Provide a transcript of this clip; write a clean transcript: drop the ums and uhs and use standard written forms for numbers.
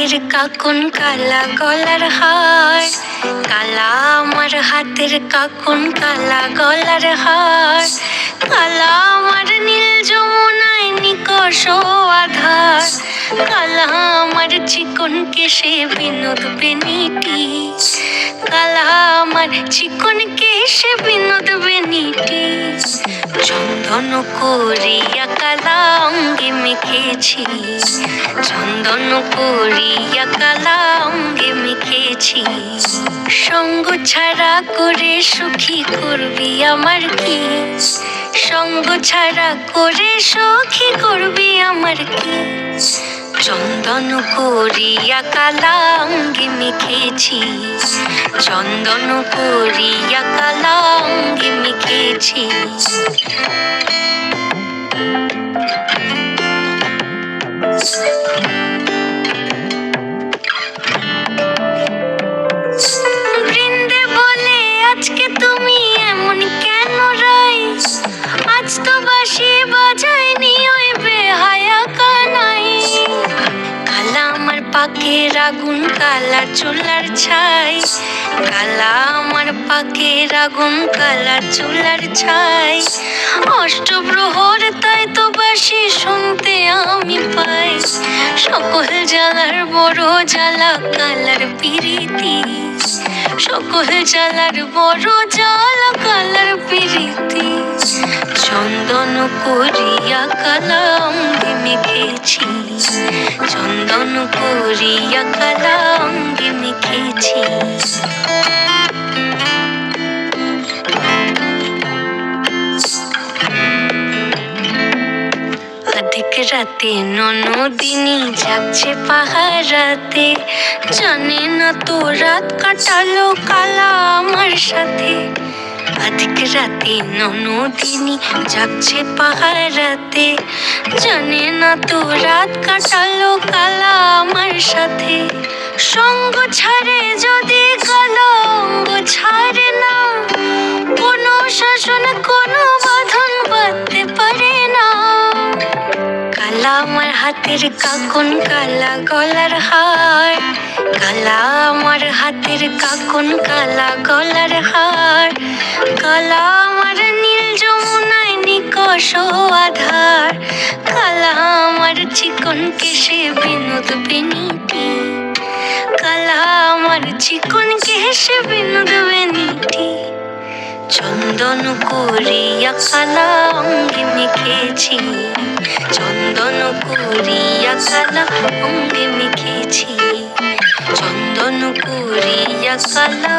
হাতের কাকুন কালা গলার হার, কালা আমার হাতের কাকুন কালা গলার হার, কালা আমার নীল যমুনায় নিকষ আধার, কালা আমার চিকন কেশে বিনোদ বেনিটি, কালা আমার চিকন কেশে বিনোদ বেনিটি, চন্দন করিয়া কালা অঙ্গে মেখেছি, চন্দন করিয়া কালা অঙ্গে মেখেছি, সঙ্গ ছাড়া করে সুখী করবি আমার কি, সঙ্গ ছাড়া করে সুখী করবি আমার কি, চন্দন করিয়া কালা অঙ্গে মেখেছি, চন্দন করিয়া কালা অঙ্গে মেখেছি। বৃন্দে বলে আজকে তুমি এমন কেন রাই, আজ তো বাঁশি বাজায়নি ওই বেহায়া কানাই, কালা আমার পাকের আগুন কালা চুলার ছাই, কালা আমার পাকের আগুন কালা চুলার ছাই, অষ্টপ্রহর তাই তো বাঁশি শুনতে আমি পাই, সকল জ্বালার বড় জ্বালা কালার পিরিতি, সকল জ্বালার বড় জ্বালা কালার পিরিতি, চন্দন করিয়া কালা অঙ্গে মেখেছি, চন্দন করিয়া কালা অঙ্গে মেখেছি। অধিক রাতে ননদিনী যাচ্ছে পাহারাতে, জানে না তো রাত কাটালো কালা আমার সাথে, অধিক রাতে ননদিনী যাচ্ছে পাহারাতে, জানে না তো রাত কাটালো কালা আমার সাথে, সঙ্গ ছাড়ে যদি কালা অঙ্গ ছাড়ে না, কোনো শাসন কোনো বাঁধন বাঁধতে পারে না, কালা আমার হাতের কাকুন কালা গলার হার, কালা আমার হাতের কাকুন কালা গলার হার, কালা আমার নীল যমুনায় নিকষ আধার, কালা আমার চিকন কেশে বিনোদ বেনিটি, কালা আমার চিকন কেশে বিনোদ বেনিটি, চন্দন করিয়া কালা অঙ্গে মেখেছি, চন্দন করিয়া কালা অঙ্গে মেখেছি, চন্দন করিয়া কালা